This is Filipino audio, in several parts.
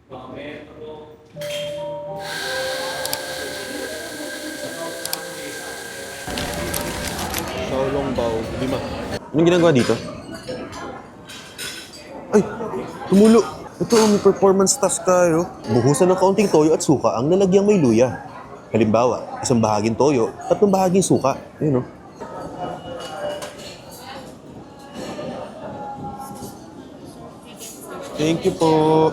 Xiaolong Bao, 5. Anong ginagawa dito? Ay! Tumulo! Ito, may performance task tayo. Buhusan ng kaunting toyo at suka ang lalagyan may luya. Halimbawa, isang bahaging toyo, 3 bahaging suka. Ayun, oh. Thank you po.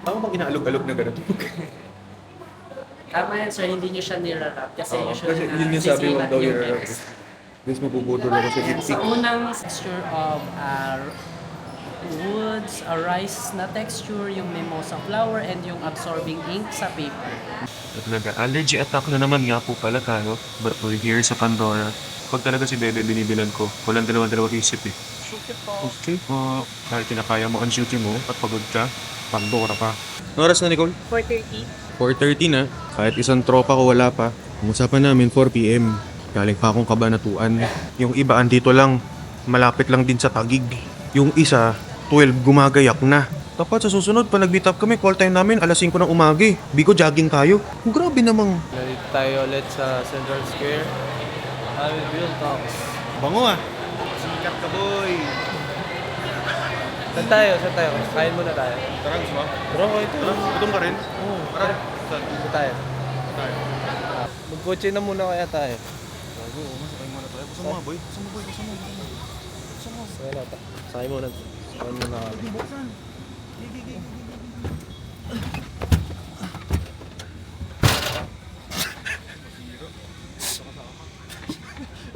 Tama bang inaalog-alog na gano'n? Tama yan, sir. Hindi nyo siya nirarap. Kasi Oo, usually kasi yun yung sabi mo sisilat daw yung yung eggs. Guys, mabubudol ako sa And hiptik. sa unang texture of woods, a rice na texture, yung mimosa flower, and yung absorbing ink sa paper. At nag-allergy attack na naman nga po pala tayo. But we're here sa Pandora. Pag talaga si Bebe binibilan ko, walang dalawa-dalawa isip eh. Okay po. Dahil kinakaya mo ang duty mo at pagod ka, Pandora pa. Anong oras na, Nicole? 4:30. 4:30 na. Kahit isang tropa ko wala pa. Ang usapan namin 4 p.m. Galing pa akong Kabanatuan. Yung iba andito lang. Malapit lang din sa Tagig. Yung isa, 12 gumagayak na. Dapat sa susunod, pa nag-meet up kami, call time namin, alas 5 ng umaga. Bigo, jogging tayo. Grabe namang. Nandito tayo ulit sa Central Square. Bill Talks. Bango ah. Sikat ka, boy. Saan tayo? Kain muna tayo. Tara, gusto mo? Tara, ito. Tara, gutom ka rin? Oo. Tara. Dito tayo. Magkotse na muna kaya tayo. Bago, masakay muna tayo. Gusto mo nga, boy? Gusto mo, boy? Gusto mo? Wala ta. Sakay muna. Sakay muna kami.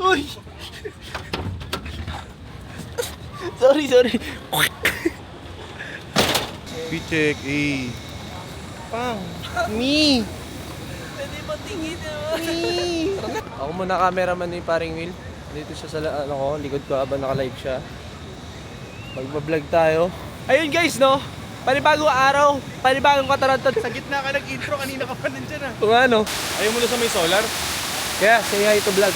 Uy! Sorry. Pichek, Pang! Me! Ako muna cameraman ni Paring Will. Dito siya sa likod ko habang naka-live siya. Magbablog tayo. Ayun guys, no? Panibagong araw, panibagong katarantad. Sa gitna ka nag-intro, kanina ka pa nandyan ah. Kung ano? Ayaw mo na sa may solar? Kaya, say hi to vlog.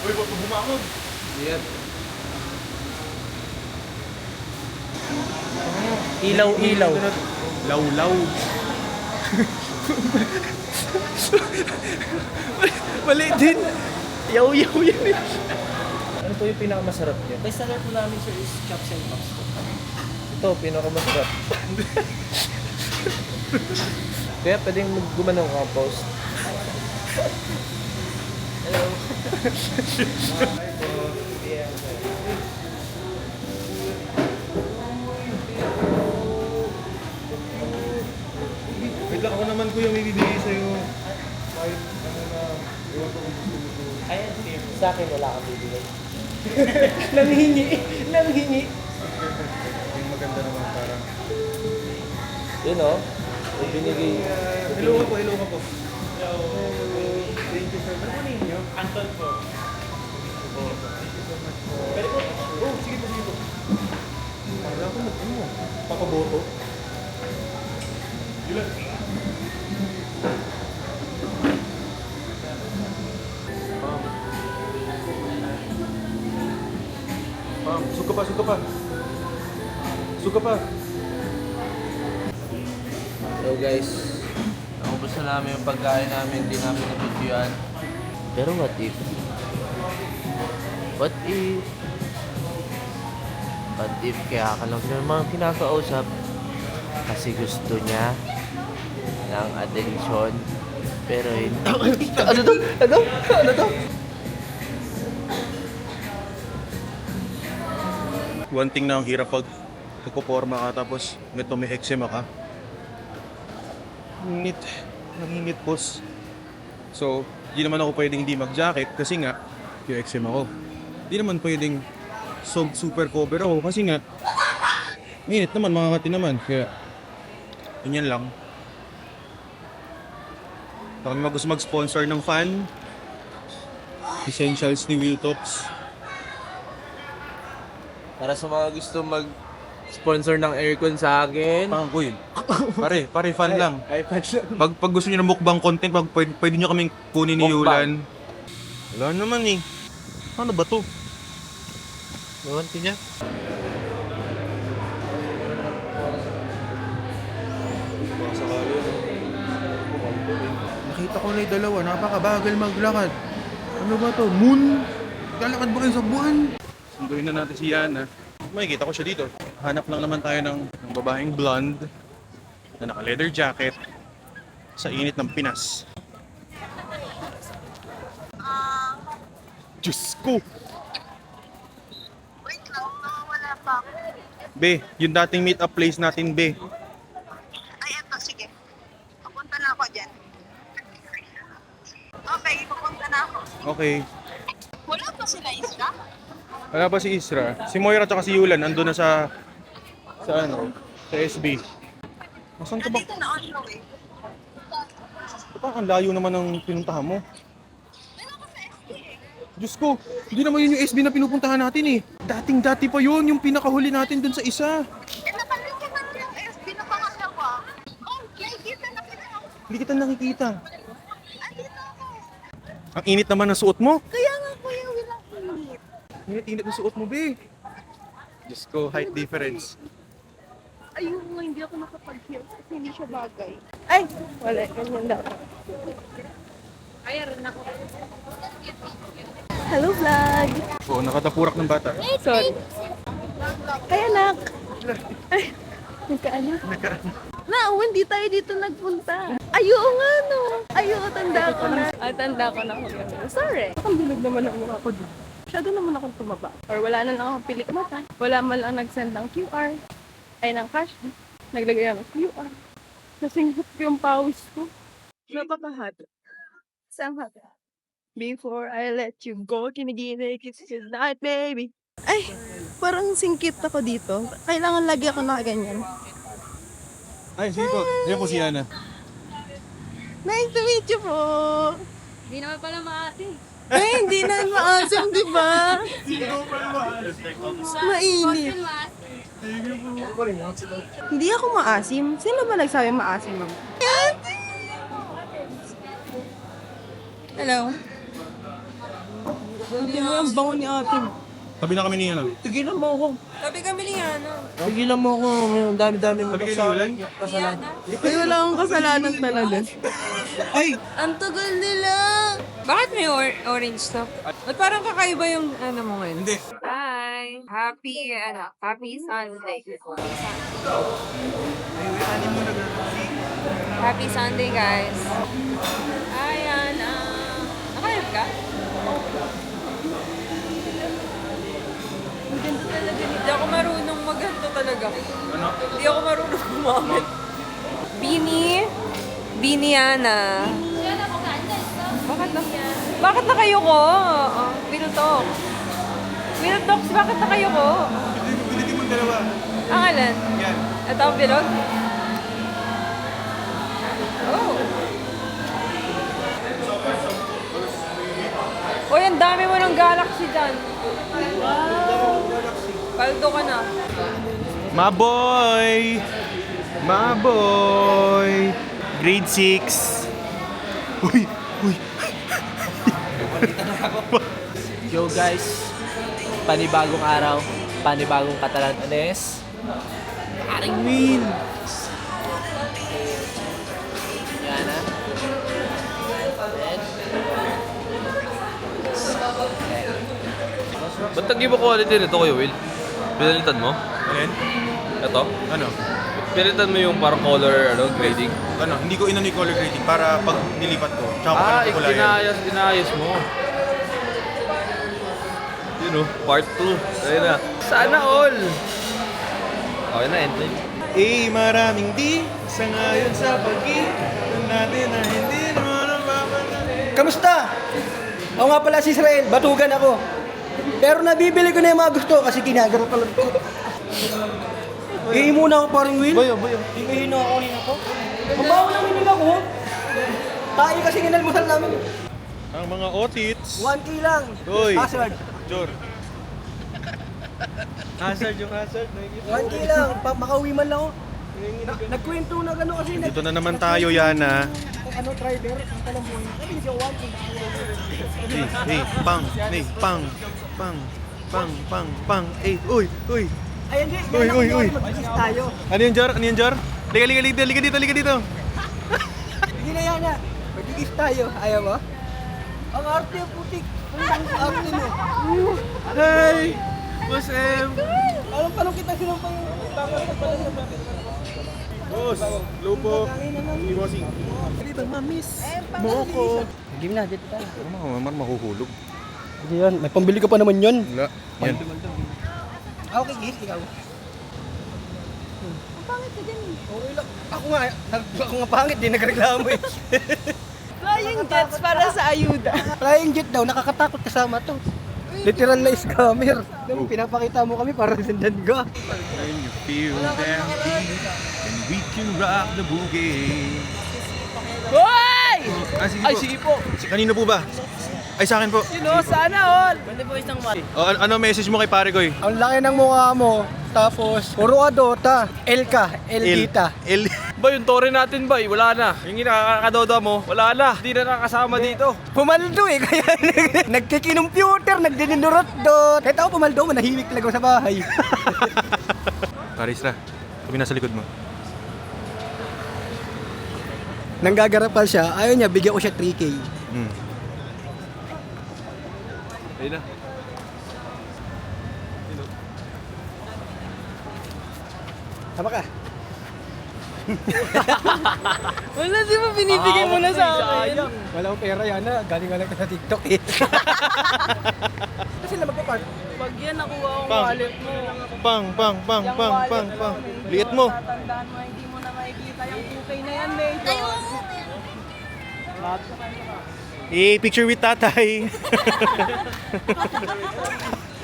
Uy, ba't bumangon? Yan. Ilaw. Law-law. Mali din. Yaw yan eh. Ano po yung pinakamasarap niya? Best seller po namin, sir, is chops and puffs po. Ito, pinakamasarap. Kaya pwedeng gumanong ka post. Hello. Wait lang, ako naman kuya may bibigay sa'yo. Kahit ano na, ewan ko kung gusto mo to. Ayan, sir. Sa akin wala kang bibigay. Nanghingi. Yung maganda naman parang. Yun o. May binigay. Hello ka po. Thank you sir. Ano po ninyo? Anton po. Pwede po. Oh, sige po. Parang ako ano mo? Papaboto? Yun. Suka pa. So guys, naubos na namin yung pagkain namin, hindi namin nabidyoan. Pero what if? What if kaya ka lang naman kinakausap kasi gusto niya ng attention pero hindi. Ano to? One thing na ang hirap pag nagpo-forma ka tapos may eczema ka. Nanginit boss. So, di naman ako pwedeng hindi mag-jacket kasi nga yung eczema ko. Di naman pwedeng super cover ako kasi nga mainit naman, makakati naman. Kaya, ganyan lang. Kung may gusto mag-sponsor ng fan, Essentials ni Will Tops. Para sa mga gusto sponsor ng aircon sa akin. Uy, pare, fan lang. Ay, patch lang. Pag gusto niyo ng mukbang content, pwede niyo kaming kunin ni Mukbang. Yulan. Wala naman eh. Ano ba to? Ewan ko niya. Nakita ko na yung dalawa, napakabagal maglakad. Ano ba to? Moon? Lalakad ba kayo sa buwan? Sunduin na natin si Yana. Makikita ko siya dito. Hanap lang naman tayo ng babaeng blonde na naka-leather jacket sa init ng Pinas. Diyos ko! Wait lang, nawawala pa ako. Be, yung dating meet up place natin, Be. Ay, eto, sige. Papunta na ako dyan. Okay, papunta na ako. Okay. Wala pa sila Isra? Wala pa si Isra. Si Moira at si Yulan nandun na sa sa SB. Nasaan ka ba? Nandito na on the way. Parang ang layo naman ng pinuntahan mo. Wala ko sa SB eh. Diyos ko, hindi naman yun yung SB na pinupuntahan natin eh. Dating-dati pa yun, yung pinakahuli natin dun sa isa. Eh, nakalimutan ko yung SB na pangalawa. Oh, nakikita na kita. Hindi kita nakikita. Andito ako. Ang init naman ng suot mo. Kaya nga kuya, wala init. Init-init ng suot mo, be. Diyos ko, height difference. Ayun nga, hindi ako nakapag-heels kasi hindi siya bagay. Ay, wala. Ganyan daw. Hello, vlog! Oo, nakatapurak ng bata. Sorry. Kaya anak. Ay, nagkaanak. Na, hindi tayo dito nagpunta. Ayo nga no. Ayo, tanda ko na. Tanda ko na ko. Sorry. Ang bilog naman ang mukha ko dito. Masyado naman akong tumaba. Or wala na lang akong pilik mata. Wala man lang nag-send ng QR. Ay, ng cash. Naglagay ako ng QR. Nasinghot ko yung pawis ko. Napakahot. Saan hot? Before I let you go, kiniginig, it's tonight, baby. Ay, parang singkit ako dito. Kailangan lagi ako nakaganyan. Ay, sige po. Yan po si Yana. Nice to meet you po! Hindi naman pala maating. Ay, hindi na maasim, di ba? Mainit. Hindi ako maasim. Sino ba nagsabi maasim ako? Hello? Hindi mo yung bango ni ate. Tabi na kami ni Yana. Tigilan mo ako. Sabi kami ni ano. Tigilan mo ako. Ang dami-dami mo Tabi kayo ni Yulan? kasalanan. Ay, wala akong kasalanan talaga. Ay! Ang tagal nila! Bakit may orange to? Ba't parang kakaiba yung ano mo ngayon? Hindi. Hi! Happy Sunday. Happy Sunday, guys. Ayan, nakayap ka? Ang ganda talaga. Hindi ako marunong maghanto talaga. Ano? Hindi ako marunong gumamit. Bini Ana. Bakit na kayo ko? Pinutok. Pinutok, bakit na kayo ko? Pilitin mo dalawa. Ang alan? Yan. Ito ang bilog? Oh. Uy, ang dami mo ng galaxy dyan. Wow. Kaldo ka na. Maboy! Maboy! Grade 6. Uy! Uy! Yo guys, panibagong araw, panibagong Katalan-Anes. Aring Will! Yan na. Ba't nag-iba quality nito Kuya Will? Pinalitan mo? Alin? Ito? Ano? Pinalitan mo yung parang color grading? Ano? Hindi ko inano yung color grading para pag nilipat ko. Tsaka ko pala yan. Inayos mo. Yun o, part 2. Ayun na. Sana all! Okay na, end na yun. Maraming di sa ngayon sa pag-ibig natin na hindi naman ang babalik. Kamusta? Ako nga pala si Israel, batugan ako. Pero nabibili ko na yung mga gusto kasi kinagaro pala ko. Ihi muna ako paring Will. Bayo. Ihi na ako, ihi ako. Mabaho namin nila ko. Tayo kasi inalmusal namin. Ang mga otits. 1K lang. Hoy. Password. Jor. Hazard yung hazard. Nakikita. 1K lang, makauwi man lang ako. Nagkwento na gano'n kasi. Dito na naman tayo, Yana. Ano, driver, ang talambuhin. Sabi niya, 1K. Pang, pang. Uy. Ay, hindi. Uy. Mag-kiss tayo. Ano yun, Jor? Liga dito. Hindi na yan na. Mag-kiss tayo. Ayaw mo? Ang arte yung putik. Ang arte mo. Hey! Boss M! Alam kita sinampay yung Boss, lupo. Bossing. Dito, mamis. Moko. Game na, dito tayo. Mamar mahuhulog. Hindi yan. May pambili ka pa naman yun. Wala. Yan. Okay, guys. Ikaw. Ang pangit ka din. Okay lang. Ako nga pangit. Di nagreklamo eh. Flying jets para sa ayuda. Flying jet daw. Nakakatakot kasama to. Literal na scammer. Pinapakita mo kami para sindan ka. And you feel damn deep, and we can rock the boogie. Hoy! Ay, sige po. Kanino po ba? Ay, sa akin po. Sino? Sana all! Pwede po isang mat. Ano message mo kay pare ko? Ang laki ng mukha mo. Tapos, puro Dota. El Dita. Ba, yung tore natin ba, wala na. Yung nakakadoda mo, wala na. Hindi na nakasama dito. Pumaldo eh. Kaya nagkikinomputer, nagdinidurot-dot. Kahit ako pumaldo, manahimik talaga ako sa bahay. Paris na. Kami nasa likod mo. Nanggagarapal siya, ayaw niya, bigyan ko siya 3K. Ayun na. Tama ka. Wala, di ba binibigay mo na sa akin? Wala akong pera yan na. Galing nga lang ka sa TikTok eh. Kasi na magpapark. Pag yan nakuha ang Pang. wallet mo. Pang. Liit mo. Tatandaan mo, hindi mo na makikita yung kukay na yan, Major. Picture with tatay.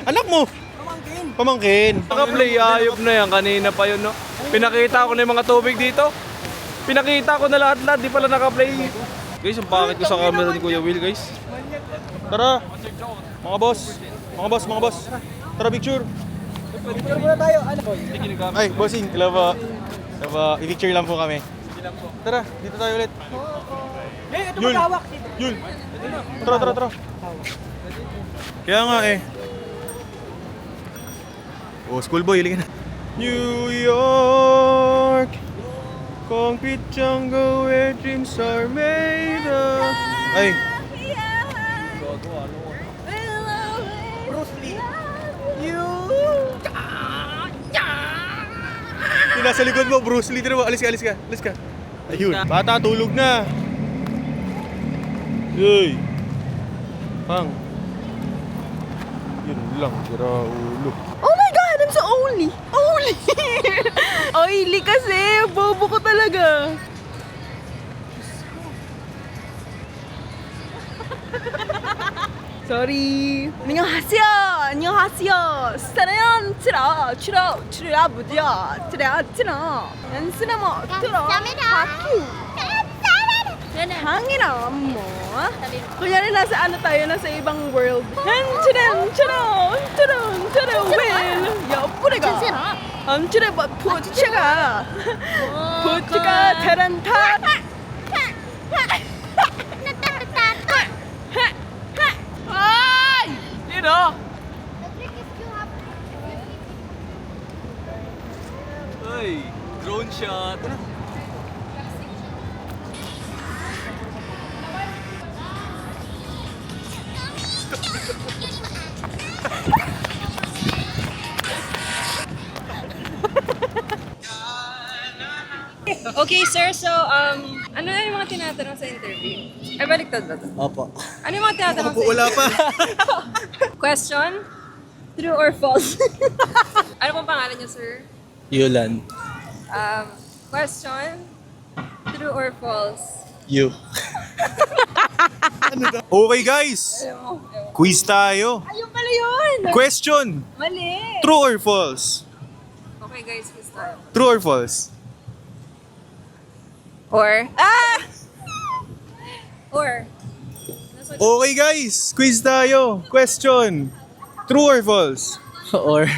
Anak mo. Pamangkin. Naka-play, ayop na yan. Kanina pa yun, no? Pinakita ko na yung mga tubig dito. Pinakita ko na lahat-lahat, di pala naka-play. Guys, ang pangit ko sa camera ni Kuya Will, guys. Tara. Mga boss. Tara, picture. Picture muna tayo. Ano po? Ay, bossing. Hello po. I-picture lang po kami. Tara, dito tayo ulit. Eh, ito Yul. matawak. Yul. Tara. Kaya nga eh. Oh, schoolboy, halika na. New York, concrete jungle where dreams are made of. Ay, Bruce Lee. yung nasa likod mo, Bruce Lee. Tira mo, alis ka. Ayun, bata, tulog na. Yay. Pang. Yun lang, tira ulo. Oh my God, I'm so oily. Oily kasi. Bobo ko talaga. Sorry. 안녕하세요. 사랑은 트라. 연수나모 트라. Hangin mo. Kunyari nasa ano tayo, nasa ibang world. Will. 옆구리가. 부츠가 테란타. Ay! Yun o! Ay, drone shot. Okay, sir. So, ano na yung mga tinatanong sa interview? Ay, baliktad ba ito? Opo. Ano yung mga tinatanong sa Wala pa. Question? True or false? Ano pong pangalan niyo, sir? Yulan. Question? True or false? You. Okay guys, quiz tayo. Ayun pala yun! Question, Mali! true or false? Okay, guys, quiz tayo. True or false? Or? Or? Okay guys, quiz tayo. Question, true or false? Or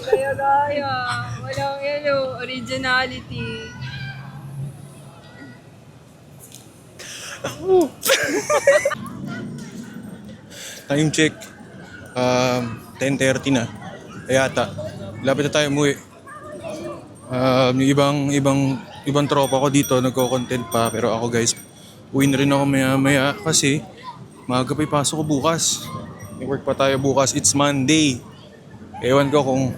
Gaya-gaya. Walang originality. Time check. 10:30 na. Yata. Lapit na tayo umuwi. Yung ibang tropa ko dito nagko-content pa, pero ako guys, uwi na rin ako maya-maya kasi maaga pa ipasok ko bukas. May work pa tayo bukas. It's Monday. Ewan ko kung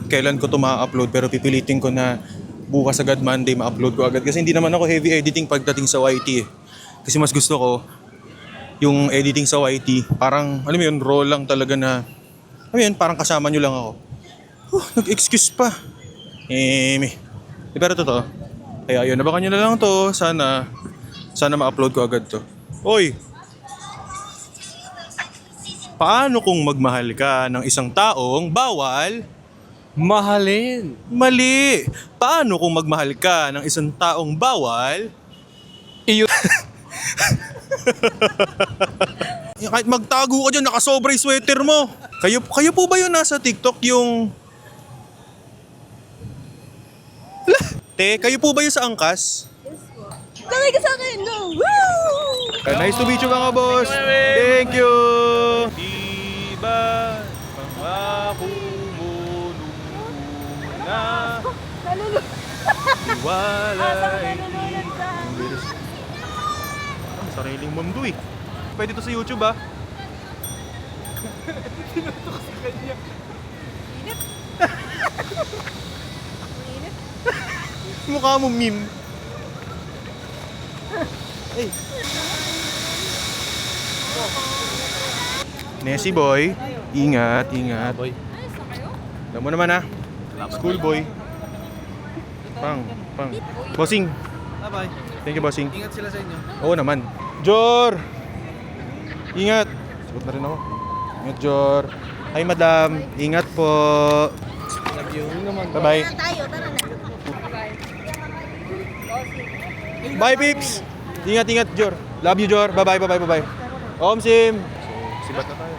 kailan ko to ma-upload, pero pipilitin ko na bukas agad Monday ma-upload ko agad kasi hindi naman ako heavy editing pagdating sa YT eh. Kasi mas gusto ko yung editing sa YT, parang, alam mo yun, raw lang talaga na, alam mo yun, parang kasama nyo lang ako. Nag-excuse pa. Pero totoo. Kaya yun, nabakan nyo na lang to. Sana ma-upload ko agad to. Oy! Paano kung magmahal ka ng isang taong bawal? mahalin. Mali! Paano kung magmahal ka ng isang taong bawal? Iyo. Kahit magtago ka dyan, nakasobra yung sweater mo. Kayo po ba yun nasa TikTok yung... Hala! Te, kayo po ba yun sa angkas? Kamay ka sa akin! Go! Woo! Nice to meet you mga boss! Thank you! Diba pangako mo nung una Iwalay ang sariling mundo eh. Pwede to sa YouTube ah. Tinutok sa kanya. Mukha mo meme. Hey. Nessie boy, ingat, ingat. Boy. Alam mo naman ah. School boy. Pang. Bossing. Bye-bye. Thank you, bossing. Ingat sila sa inyo. Oo naman. Jor! Ingat! Sagot na rin ako. Ingat, Jor. Hi, madam. Ingat po. Love you. Bye-bye. Bye, peeps! Ingat, Jor. Love you, Jor. Bye-bye. Om Sim! So, sibat na tayo.